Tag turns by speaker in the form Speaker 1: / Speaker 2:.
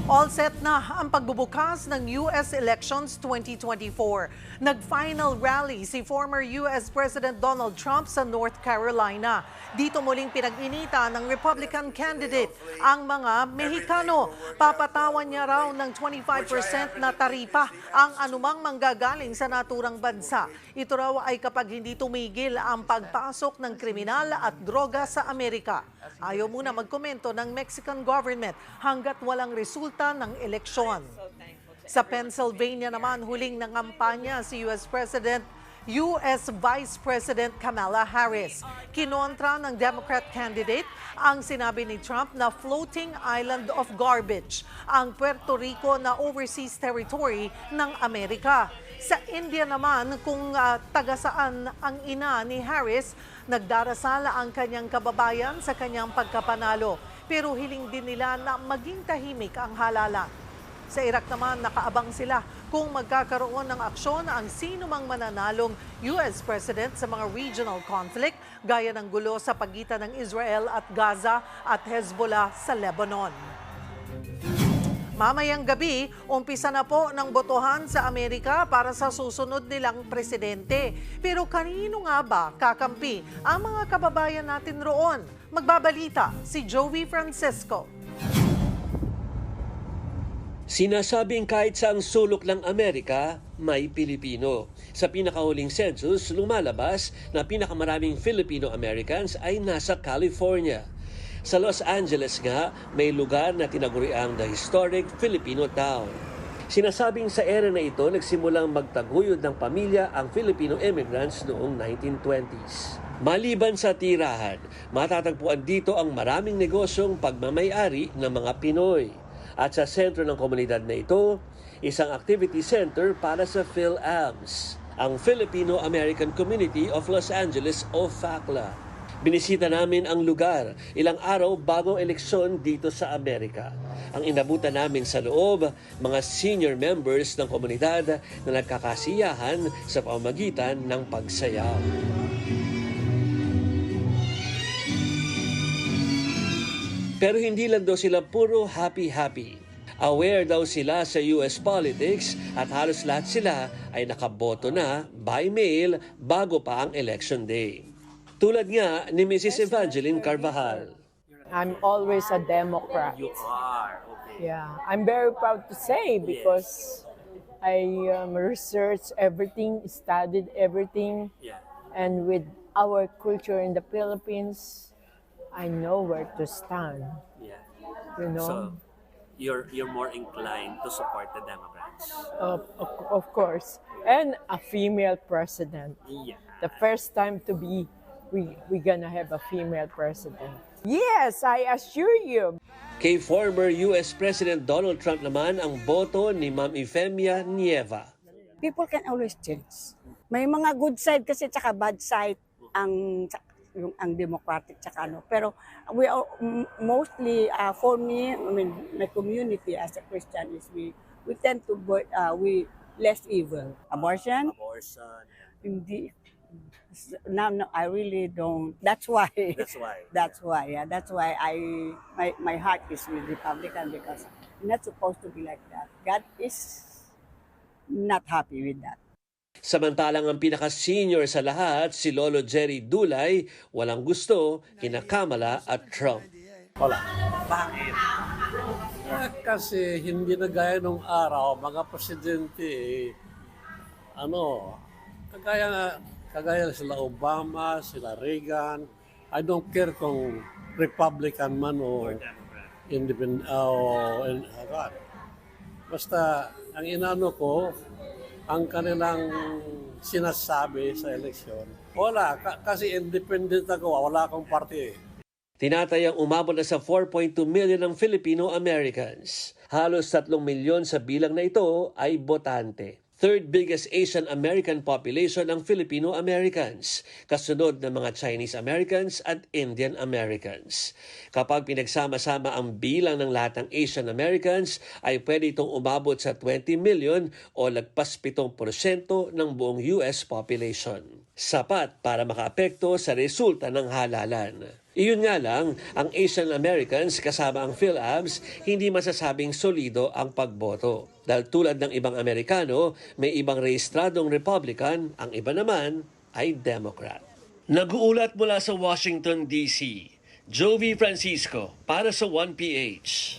Speaker 1: All set na ang pagbubukas ng US Elections 2024. Nag-final rally si former US President Donald Trump sa North Carolina. Dito muling pinag-inita ng Republican candidate ang mga Mexicano. Papatawan niya raw ng 25% na taripa ang anumang manggagaling sa naturang bansa. Ito raw ay kapag hindi tumigil ang pagpasok ng kriminal at droga sa Amerika. Ayaw muna magkomento ng Mexican government hanggat walang resulta ng eleksyon. Sa Pennsylvania naman, huling nangampanya si US Vice President Kamala Harris. Kinontra ng Democrat candidate ang sinabi ni Trump na floating island of garbage ang Puerto Rico na overseas territory ng Amerika. Sa India naman, kung taga-saan ang ina ni Harris, nagdarasal ang kanyang kababayan sa kanyang pagkapanalo. Pero hiling din nila na maging tahimik ang halalan. Sa Iraq naman, nakaabang sila kung magkakaroon ng aksyon ang sino mang mananalong US President sa mga regional conflict gaya ng gulo sa pagitan ng Israel at Gaza at Hezbollah sa Lebanon. Mamayang gabi, umpisa na po ng botohan sa Amerika para sa susunod nilang presidente. Pero kanino nga ba kakampi ang mga kababayan natin roon? Magbabalita si Joey Francisco.
Speaker 2: Sinasabing kahit saang sulok ng Amerika, may Pilipino. Sa pinakahuling census, lumalabas na pinakamaraming Filipino-Americans ay nasa California. Sa Los Angeles nga, may lugar na tinaguriang the Historic Filipino Town. Sinasabing sa era na ito, nagsimulang magtaguyod ng pamilya ang Filipino immigrants noong 1920s. Maliban sa tirahan, matatagpuan dito ang maraming negosyong pagmamayari ng mga Pinoy. At sa sentro ng komunidad na ito, isang activity center para sa PhilAms, ang Filipino-American Community of Los Angeles o FACLA. Binisita namin ang lugar ilang araw bago eleksyon dito sa Amerika. Ang inabutan namin sa loob, mga senior members ng komunidad na nagkakasiyahan sa pamamagitan ng pagsayaw. Pero hindi lang daw sila puro happy-happy. Aware daw sila sa US politics at halos lahat sila ay nakaboto na by mail bago pa ang election day. Tulad nga ni Mrs. Evangeline Carvajal.
Speaker 3: I'm always a Democrat.
Speaker 4: You are, okay.
Speaker 3: Yeah, I'm very proud to say because I researched everything, studied everything,
Speaker 4: Yeah.
Speaker 3: and with our culture in the Philippines, I know where to stand.
Speaker 4: Yeah.
Speaker 3: You know,
Speaker 4: So, you're more inclined to support the Democrats.
Speaker 3: of course, and a female president.
Speaker 4: Yeah.
Speaker 3: The first time to be, we gonna have a female president. Yes, I assure you.
Speaker 2: Kay former US President Donald Trump naman ang boto ni Ma'am Efemia Nieva.
Speaker 5: People can always change. May mga good side kasi tsaka bad side ang Democratic tsaka ano. Pero we are mostly for me, I mean my community as a Christian is we tend to we less evil. Abortion?
Speaker 4: Abortion.
Speaker 5: Hindi. No, I really don't. That's why.
Speaker 4: That's why.
Speaker 5: That's why. Yeah, that's why my heart is with Republican because not supposed to be like that. God is not happy with that.
Speaker 2: Samantalang ang pinaka-senior sa lahat, si Lolo Jerry Dulay, walang gusto kina Kamala at Trump.
Speaker 6: Wala.
Speaker 4: Bakit?
Speaker 6: Kasi hindi na gaya nung araw, mga presidente, kagaya sila Obama, sila Reagan. I don't care kung Republican man o Independent basta ang inano ko, ang kanilang sinasabi sa eleksyon, wala. Kasi independent ako, wala akong party.
Speaker 2: Tinatayang umabot na sa 4.2 million ng Filipino-Americans. Halos 3 milyon sa bilang na ito ay botante. Third biggest Asian American population ang Filipino-Americans, kasunod ng mga Chinese Americans at Indian Americans. Kapag pinagsama-sama ang bilang ng lahat ng Asian Americans, ay pwede itong umabot sa 20 million o lagpas 7% ng buong US population. Sapat para makaapekto sa resulta ng halalan. Iyon nga lang, ang Asian Americans kasama ang PhilAbs, hindi masasabing solido ang pagboto. Dahil tulad ng ibang Amerikano, may ibang rehistradong Republican, ang iba naman ay Democrat. Nag-uulat mula sa Washington, D.C., Jovi Francisco para sa 1PH.